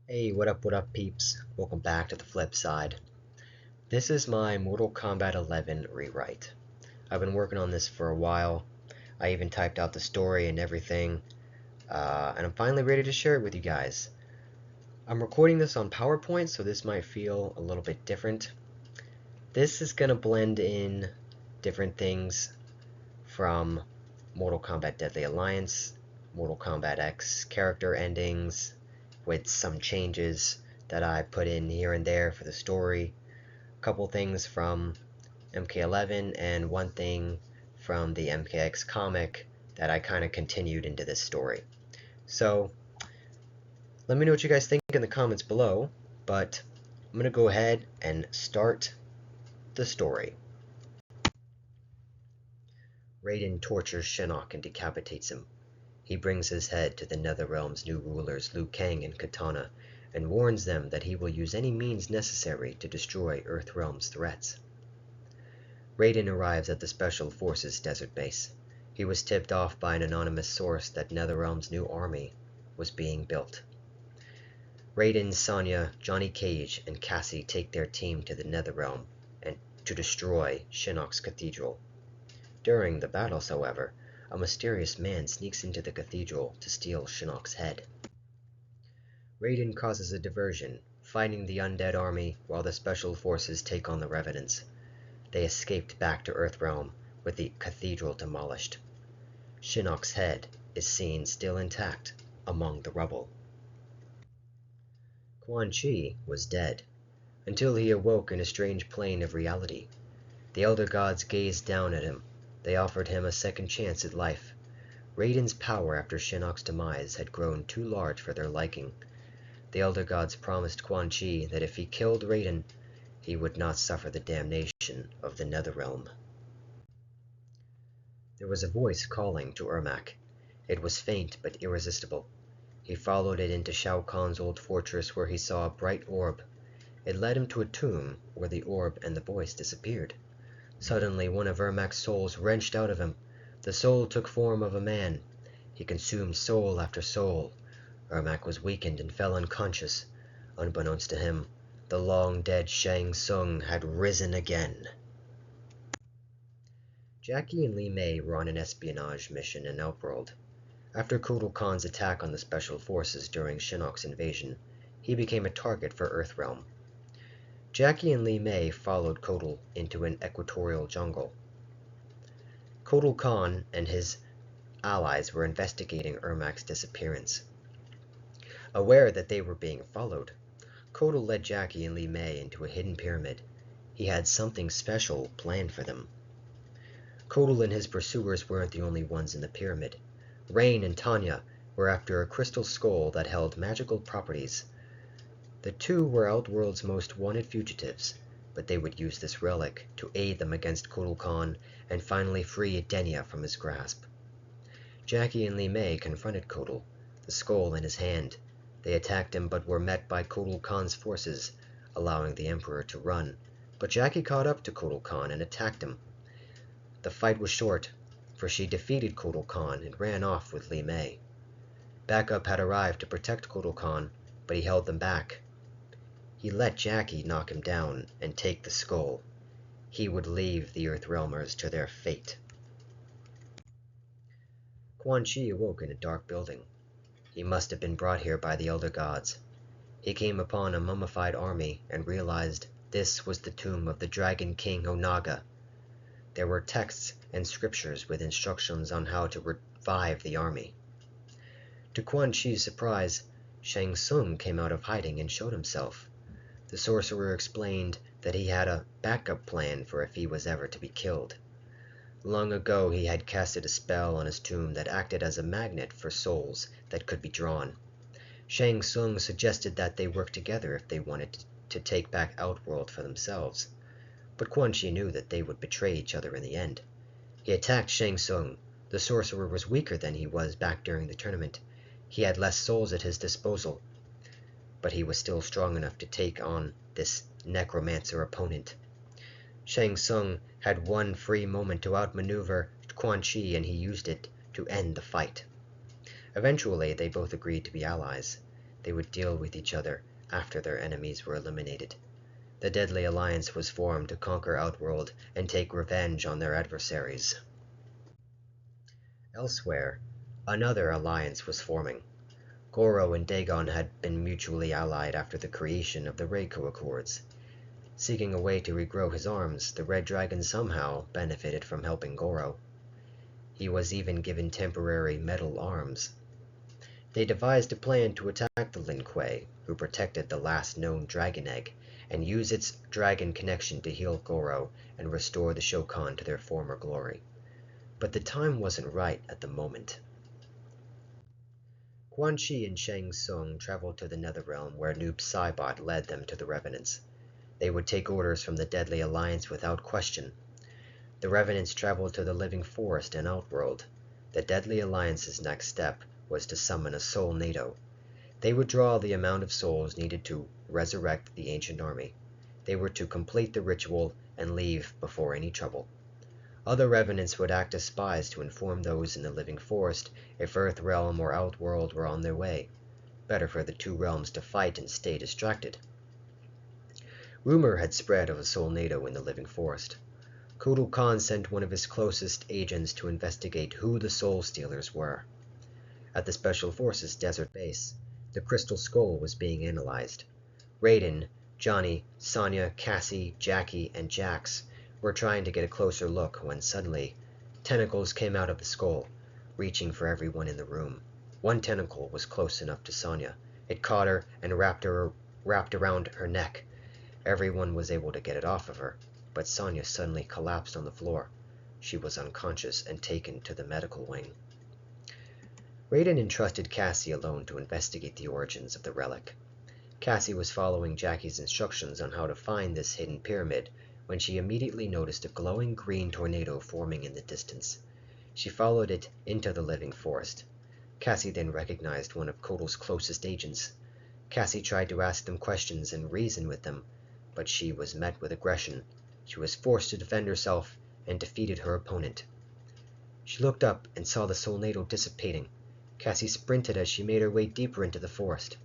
Hey, what up, peeps? Welcome back to the flip side. This is my Mortal Kombat 11 rewrite. I've been working on this for a while. I even typed out the story and everything, and I'm finally ready to share it with you guys. I'm recording this on PowerPoint, so this might feel a little bit different. This is going to blend in different things from Mortal Kombat Deadly Alliance, Mortal Kombat X character endings, with some changes that I put in here and there for the story. A couple things from MK11 and one thing from the MKX comic that I kind of continued into this story. So let me know what you guys think in the comments below, but I'm going to go ahead and start the story. Raiden tortures Shinnok and decapitates him. He brings his head to the Netherrealm's new rulers Liu Kang and Kitana, and warns them that he will use any means necessary to destroy Earthrealm's threats. Raiden arrives at the Special Forces desert base. He was tipped off by an anonymous source that Netherrealm's new army was being built. Raiden, Sonya, Johnny Cage, and Cassie take their team to the Netherrealm and to destroy Shinnok's cathedral. During the battles, however, a mysterious man sneaks into the cathedral to steal Shinnok's head. Raiden causes a diversion, fighting the undead army while the Special Forces take on the Revenants. They escaped back to Earthrealm with the cathedral demolished. Shinnok's head is seen still intact among the rubble. Quan Chi was dead, until he awoke in a strange plane of reality. The Elder Gods gazed down at him. They offered him a second chance at life. Raiden's power after Shinnok's demise had grown too large for their liking. The Elder Gods promised Quan Chi that if he killed Raiden, he would not suffer the damnation of the Netherrealm. There was a voice calling to Ermac. It was faint but irresistible. He followed it into Shao Kahn's old fortress, where he saw a bright orb. It led him to a tomb where the orb and the voice disappeared. Suddenly, one of Ermac's souls wrenched out of him. The soul took form of a man. He consumed soul after soul. Ermac was weakened and fell unconscious. Unbeknownst to him, the long-dead Shang Tsung had risen again. Jackie and Li Mei were on an espionage mission in Outworld. After Kotal Khan's attack on the Special Forces during Shinnok's invasion, he became a target for Earthrealm. Jackie and Li Mei followed Kotal into an equatorial jungle. Kotal Khan and his allies were investigating Ermac's disappearance. Aware that they were being followed, Kotal led Jackie and Li Mei into a hidden pyramid. He had something special planned for them. Kotal and his pursuers weren't the only ones in the pyramid. Rain and Tanya were after a crystal skull that held magical properties. The two were Outworld's most wanted fugitives, but they would use this relic to aid them against Kotal Khan and finally free Edenia from his grasp. Jackie and Li Mei confronted Kotal, the skull in his hand. They attacked him but were met by Kotal Khan's forces, allowing the Emperor to run. But Jackie caught up to Kotal Khan and attacked him. The fight was short, for she defeated Kotal Khan and ran off with Li Mei. Backup had arrived to protect Kotal Khan, but he held them back. He let Jackie knock him down and take the skull. He would leave the Earthrealmers to their fate. Quan Chi awoke in a dark building. He must have been brought here by the Elder Gods. He came upon a mummified army and realized this was the tomb of the Dragon King Onaga. There were texts and scriptures with instructions on how to revive the army. To Quan Chi's surprise, Shang Tsung came out of hiding and showed himself. The sorcerer explained that he had a backup plan for if he was ever to be killed. Long ago he had casted a spell on his tomb that acted as a magnet for souls that could be drawn. Shang Tsung suggested that they work together if they wanted to take back Outworld for themselves. But Quan Chi knew that they would betray each other in the end. He attacked Shang Tsung. The sorcerer was weaker than he was back during the tournament. He had less souls at his disposal, but he was still strong enough to take on this necromancer opponent. Shang Tsung had one free moment to outmaneuver Quan Chi, and he used it to end the fight. Eventually, they both agreed to be allies. They would deal with each other after their enemies were eliminated. The Deadly Alliance was formed to conquer Outworld and take revenge on their adversaries. Elsewhere, another alliance was forming. Goro and Dagon had been mutually allied after the creation of the Reiko Accords. Seeking a way to regrow his arms, the Red Dragon somehow benefited from helping Goro. He was even given temporary metal arms. They devised a plan to attack the Lin Kuei, who protected the last known dragon egg, and use its dragon connection to heal Goro and restore the Shokan to their former glory. But the time wasn't right at the moment. Quan Chi and Shang Tsung traveled to the Netherrealm where Noob Saibot led them to the Revenants. They would take orders from the Deadly Alliance without question. The Revenants traveled to the Living Forest and Outworld. The Deadly Alliance's next step was to summon a Soulnado. They would draw the amount of souls needed to resurrect the ancient army. They were to complete the ritual and leave before any trouble. Other Revenants would act as spies to inform those in the Living Forest if Earthrealm or Outworld were on their way. Better for the two realms to fight and stay distracted. Rumor had spread of a Soulnado in the Living Forest. Kublai Khan sent one of his closest agents to investigate who the Soul Stealers were. At the Special Forces desert base, the Crystal Skull was being analyzed. Raiden, Johnny, Sonya, Cassie, Jackie, and Jax were trying to get a closer look when suddenly tentacles came out of the skull, reaching for everyone in the room. One tentacle was close enough to Sonya. It caught her and wrapped around her neck. Everyone was able to get it off of her, but Sonya suddenly collapsed on the floor. She was unconscious and taken to the medical wing. Raiden entrusted Cassie alone to investigate the origins of the relic. Cassie was following Jackie's instructions on how to find this hidden pyramid when she immediately noticed a glowing green tornado forming in the distance. She followed it into the Living Forest. Cassie then recognized one of Kotal's closest agents. Cassie tried to ask them questions and reason with them, but she was met with aggression. She was forced to defend herself and defeated her opponent. She looked up and saw the Soulnado dissipating. Cassie sprinted as she made her way deeper into the forest.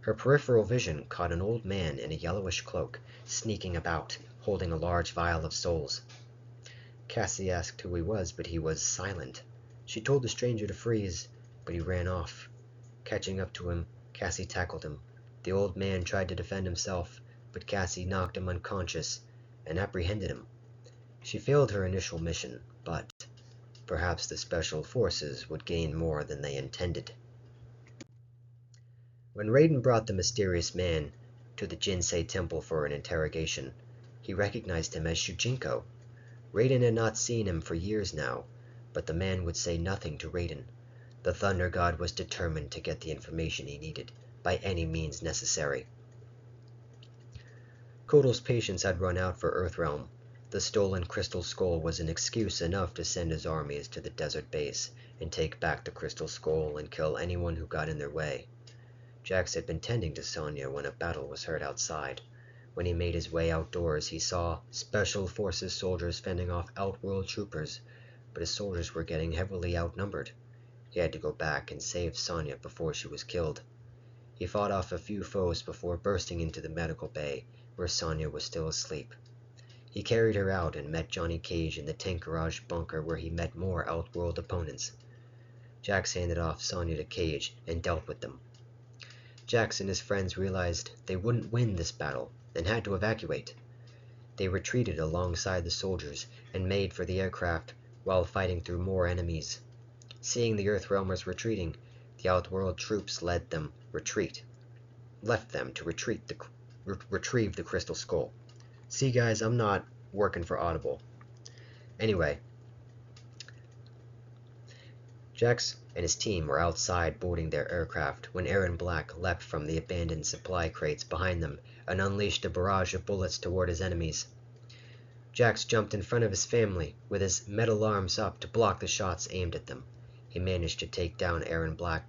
Her peripheral vision caught an old man in a yellowish cloak, sneaking about, holding a large vial of souls. Cassie asked who he was, but he was silent. She told the stranger to freeze, but he ran off. Catching up to him, Cassie tackled him. The old man tried to defend himself, but Cassie knocked him unconscious and apprehended him. She failed her initial mission, but perhaps the Special Forces would gain more than they intended. When Raiden brought the mysterious man to the Jinsei Temple for an interrogation, he recognized him as Shujinko. Raiden had not seen him for years now, but the man would say nothing to Raiden. The Thunder God was determined to get the information he needed, by any means necessary. Kotal's patience had run out for Earthrealm. The stolen Crystal Skull was an excuse enough to send his armies to the desert base and take back the Crystal Skull and kill anyone who got in their way. Jax had been tending to Sonya when a battle was heard outside. When he made his way outdoors, he saw Special Forces soldiers fending off Outworld troopers, but his soldiers were getting heavily outnumbered. He had to go back and save Sonya before she was killed. He fought off a few foes before bursting into the medical bay, where Sonya was still asleep. He carried her out and met Johnny Cage in the tank garage bunker where he met more Outworld opponents. Jax handed off Sonya to Cage and dealt with them. Jax and his friends realized they wouldn't win this battle and had to evacuate. They retreated alongside the soldiers and made for the aircraft while fighting through more enemies. Seeing the Earthrealmers retreating, the Outworld troops left them to retrieve the Crystal Skull. See guys, I'm not working for Audible. Anyway, Jax and his team were outside boarding their aircraft when Aaron Black leapt from the abandoned supply crates behind them and unleashed a barrage of bullets toward his enemies. Jax jumped in front of his family with his metal arms up to block the shots aimed at them. He managed to take down Aaron Black,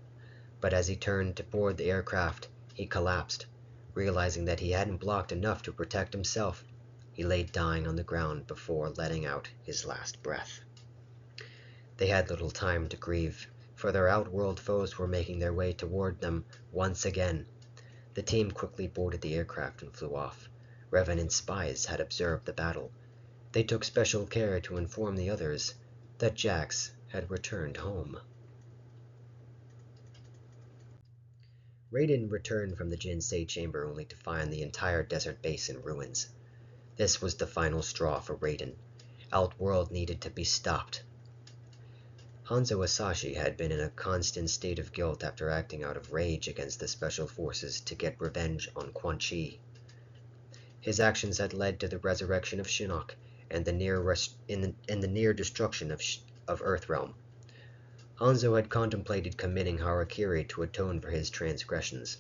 but as he turned to board the aircraft, he collapsed. Realizing that he hadn't blocked enough to protect himself, he lay dying on the ground before letting out his last breath. They had little time to grieve. for their outworld foes were making their way toward them once again. The team quickly boarded the aircraft and flew off. Revenant spies had observed the battle. They took special care to inform the others that Jax had returned home. Raiden returned from the Jinsei chamber only to find the entire desert base in ruins. This was the final straw for Raiden. Outworld needed to be stopped. Hanzo Asashi had been in a constant state of guilt after acting out of rage against the Special Forces to get revenge on Quan Chi. His actions had led to the resurrection of Shinnok and the near destruction of Earthrealm. Hanzo had contemplated committing harakiri to atone for his transgressions.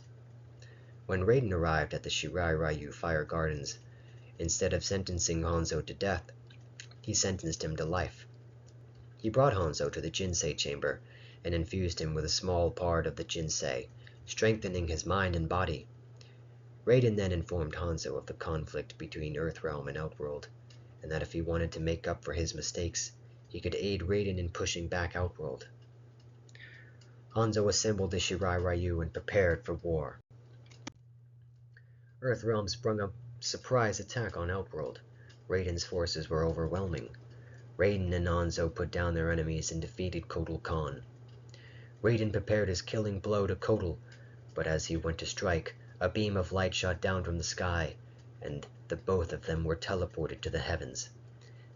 When Raiden arrived at the Shirai Ryu Fire Gardens, instead of sentencing Hanzo to death, he sentenced him to life. He brought Hanzo to the Jinsei chamber and infused him with a small part of the Jinsei, strengthening his mind and body. Raiden then informed Hanzo of the conflict between Earthrealm and Outworld, and that if he wanted to make up for his mistakes, he could aid Raiden in pushing back Outworld. Hanzo assembled the Shirai Ryu and prepared for war. Earthrealm sprung a surprise attack on Outworld. Raiden's forces were overwhelming. Raiden and Hanzo put down their enemies and defeated Kotal Khan. Raiden prepared his killing blow to Kotal, but as he went to strike, a beam of light shot down from the sky, and the both of them were teleported to the heavens.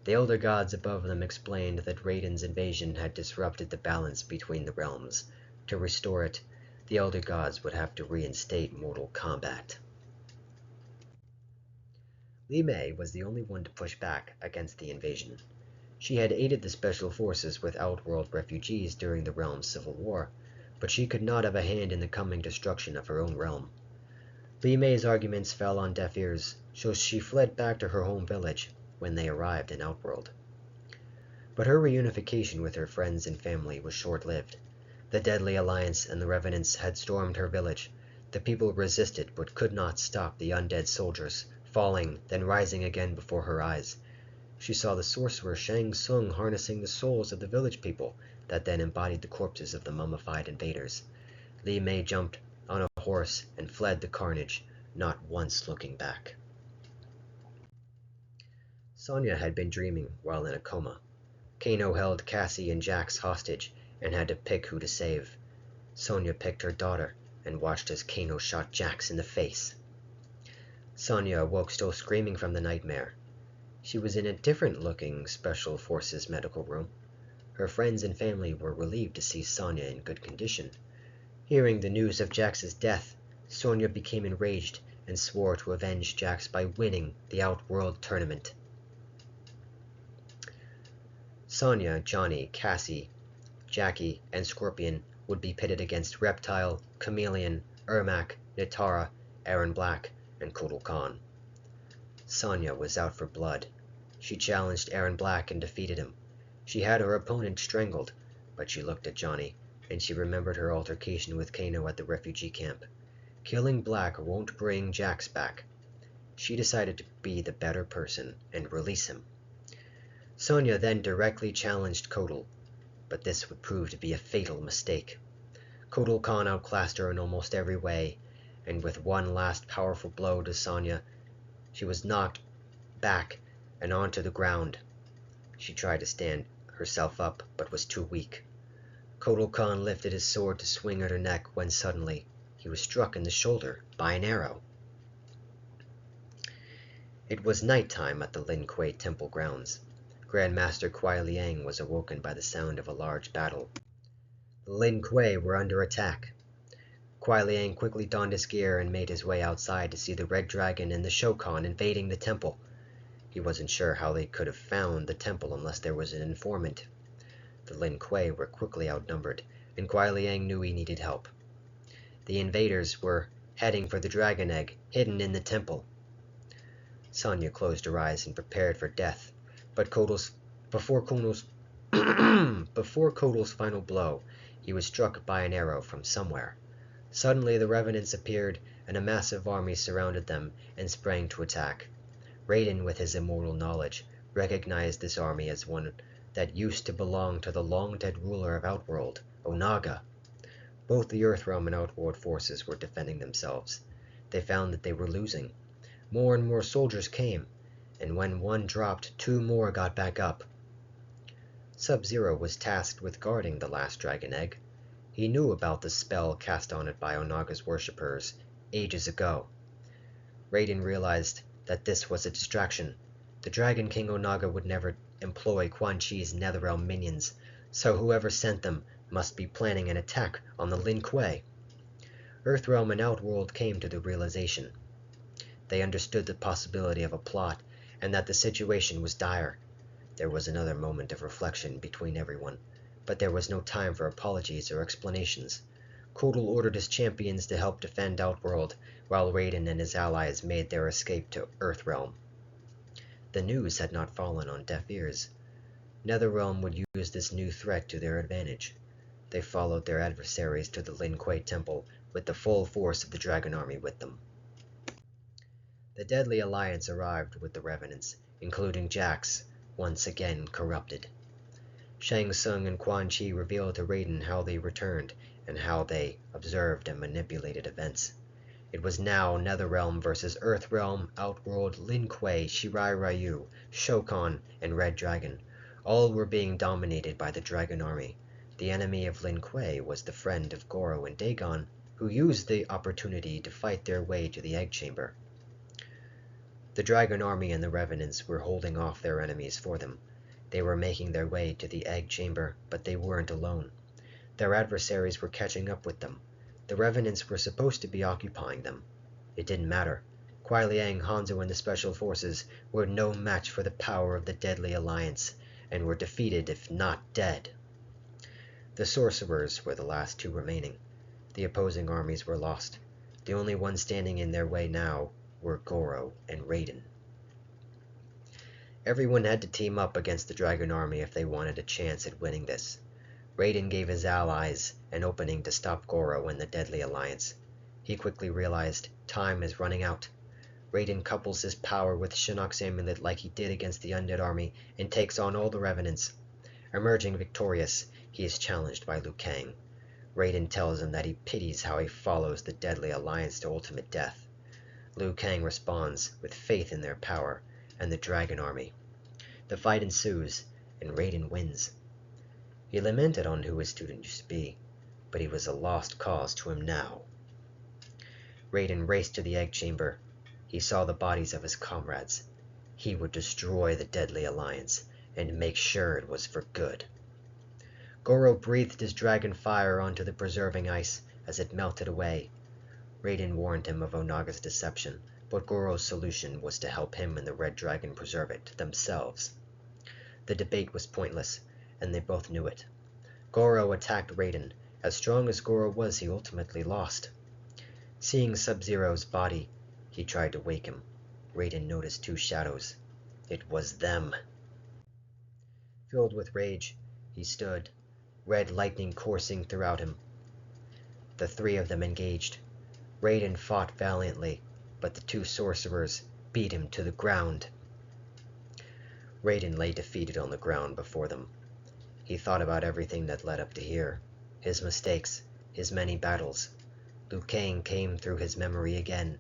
The elder gods above them explained that Raiden's invasion had disrupted the balance between the realms. To restore it, the elder gods would have to reinstate Mortal Kombat. Li Mei was the only one to push back against the invasion. She had aided the Special Forces with Outworld refugees during the realm's civil war, but she could not have a hand in the coming destruction of her own realm. Li Mei's arguments fell on deaf ears, so she fled back to her home village when they arrived in Outworld. But her reunification with her friends and family was short-lived. The Deadly Alliance and the Revenants had stormed her village. The people resisted but could not stop the undead soldiers, falling, then rising again before her eyes. She saw the sorcerer Shang Tsung harnessing the souls of the village people that then embodied the corpses of the mummified invaders. Li Mei jumped on a horse and fled the carnage, not once looking back. Sonya had been dreaming while in a coma. Kano held Cassie and Jax hostage and had to pick who to save. Sonya picked her daughter and watched as Kano shot Jax in the face. Sonya awoke still screaming from the nightmare. She was in a different-looking Special Forces medical room. Her friends and family were relieved to see Sonya in good condition. Hearing the news of Jax's death, Sonya became enraged and swore to avenge Jax by winning the Outworld tournament. Sonya, Johnny, Cassie, Jackie, and Scorpion would be pitted against Reptile, Chameleon, Ermac, Nitara, Aaron Black, and Kotal Khan. Sonya was out for blood. She challenged Aaron Black and defeated him. She had her opponent strangled, but she looked at Johnny, and she remembered her altercation with Kano at the refugee camp. Killing Black won't bring Jax back. She decided to be the better person and release him. Sonya then directly challenged Kotal, but this would prove to be a fatal mistake. Kotal Khan outclassed her in almost every way, and with one last powerful blow to Sonya, she was knocked back and onto the ground. She tried to stand herself up, but was too weak. Kotal Khan lifted his sword to swing at her neck when suddenly he was struck in the shoulder by an arrow. It was night-time at the Lin Kuei temple grounds. Grandmaster Kuai Liang was awoken by the sound of a large battle. The Lin Kuei were under attack. Kuai Liang quickly donned his gear and made his way outside to see the Red Dragon and the Shokan invading the temple. He wasn't sure how they could have found the temple unless there was an informant. The Lin Kuei were quickly outnumbered, and Kuai Liang knew he needed help. The invaders were heading for the dragon egg hidden in the temple. Sonya closed her eyes and prepared for death, but before Kotal's final blow, he was struck by an arrow from somewhere. Suddenly the Revenants appeared, and a massive army surrounded them and sprang to attack. Raiden, with his immortal knowledge, recognized this army as one that used to belong to the long-dead ruler of Outworld, Onaga. Both the Earthrealm and Outworld forces were defending themselves. They found that they were losing. More and more soldiers came, and when one dropped, 2 more got back up. Sub-Zero was tasked with guarding the last dragon egg. He knew about the spell cast on it by Onaga's worshippers ages ago. Raiden realized that this was a distraction. The Dragon King Onaga would never employ Quan Chi's Netherrealm minions, so whoever sent them must be planning an attack on the Lin Kuei. Earthrealm and Outworld came to the realization. They understood the possibility of a plot, and that the situation was dire. There was another moment of reflection between everyone, but there was no time for apologies or explanations. Kotal ordered his champions to help defend Outworld, while Raiden and his allies made their escape to Earthrealm. The news had not fallen on deaf ears. Netherrealm would use this new threat to their advantage. They followed their adversaries to the Lin Kuei Temple with the full force of the Dragon Army with them. The Deadly Alliance arrived with the Revenants, including Jax, once again corrupted. Shang Tsung and Quan Chi revealed to Raiden how they returned and how they observed and manipulated events. It was now Netherrealm versus Earthrealm, Outworld, Lin Kuei, Shirai Ryu, Shokan, and Red Dragon. All were being dominated by the Dragon Army. The enemy of Lin Kuei was the friend of Goro and Dagon, who used the opportunity to fight their way to the Egg Chamber. The Dragon Army and the Revenants were holding off their enemies for them. They were making their way to the Egg Chamber, but they weren't alone. Their adversaries were catching up with them. The Revenants were supposed to be occupying them. It didn't matter. Kuai Liang, Hanzo, and the Special Forces were no match for the power of the Deadly Alliance, and were defeated if not dead. The Sorcerers were the last 2 remaining. The opposing armies were lost. The only ones standing in their way now were Goro and Raiden. Everyone had to team up against the Dragon Army if they wanted a chance at winning this. Raiden gave his allies an opening to stop Goro and the Deadly Alliance. He quickly realized time is running out. Raiden couples his power with Shinnok's amulet like he did against the Undead Army and takes on all the Revenants. Emerging victorious, he is challenged by Liu Kang. Raiden tells him that he pities how he follows the Deadly Alliance to ultimate death. Liu Kang responds with faith in their power and the Dragon Army. The fight ensues, and Raiden wins. He lamented on who his student used to be, but he was a lost cause to him now. Raiden raced to the Egg Chamber. He saw the bodies of his comrades. He would destroy the Deadly Alliance, and make sure it was for good. Goro breathed his dragon fire onto the preserving ice as it melted away. Raiden warned him of Onaga's deception, but Goro's solution was to help him and the Red Dragon preserve it themselves. The debate was pointless, and they both knew it. Goro attacked Raiden. As strong as Goro was, he ultimately lost. Seeing Sub-Zero's body, he tried to wake him. Raiden noticed 2 shadows. It was them. Filled with rage, he stood, red lightning coursing throughout him. The 3 of them engaged. Raiden fought valiantly, but the 2 sorcerers beat him to the ground. Raiden lay defeated on the ground before them. He thought about everything that led up to here, his mistakes, his many battles. Liu Kang came through his memory again.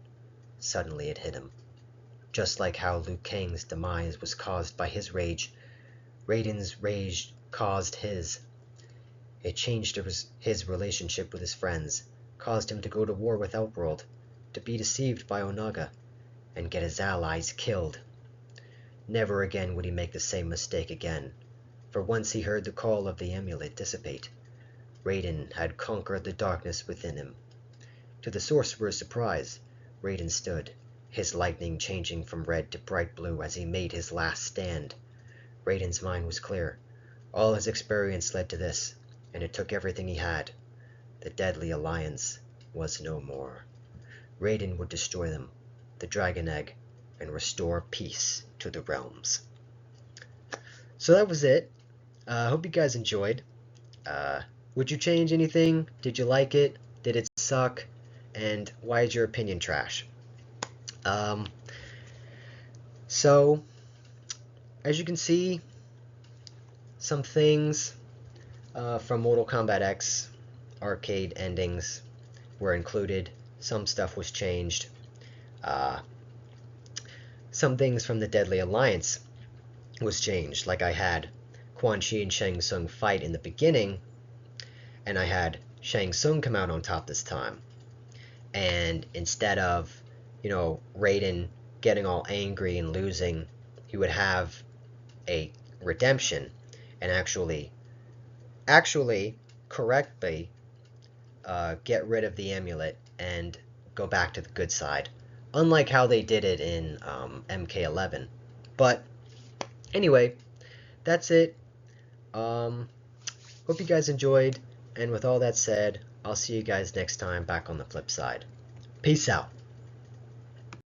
Suddenly it hit him. Just like how Liu Kang's demise was caused by his rage, Raiden's rage caused his. It changed his relationship with his friends, caused him to go to war with Outworld, to be deceived by Onaga, and get his allies killed. Never again would he make the same mistake again, for once he heard the call of the amulet dissipate. Raiden had conquered the darkness within him. To the sorcerer's surprise, Raiden stood, his lightning changing from red to bright blue as he made his last stand. Raiden's mind was clear. All his experience led to this, and it took everything he had. The Deadly Alliance was no more. Raiden would destroy them, the Dragon Egg, and restore peace to the realms. So that was it. I hope you guys enjoyed. Would you change anything? Did you like it? Did it suck? And why is your opinion trash? So, as you can see, some things from Mortal Kombat X, arcade endings were included. Some stuff was changed. Uh, some things from the Deadly Alliance was changed. Like I had Quan Chi and Shang Tsung fight in the beginning, and I had Shang Tsung come out on top this time. And instead of, Raiden getting all angry and losing, he would have a redemption and actually correctly get rid of the amulet and go back to the good side, unlike how they did it in MK11. But anyway, that's it. Hope you guys enjoyed, and with all that said, I'll see you guys next time back on the flip side. Peace out.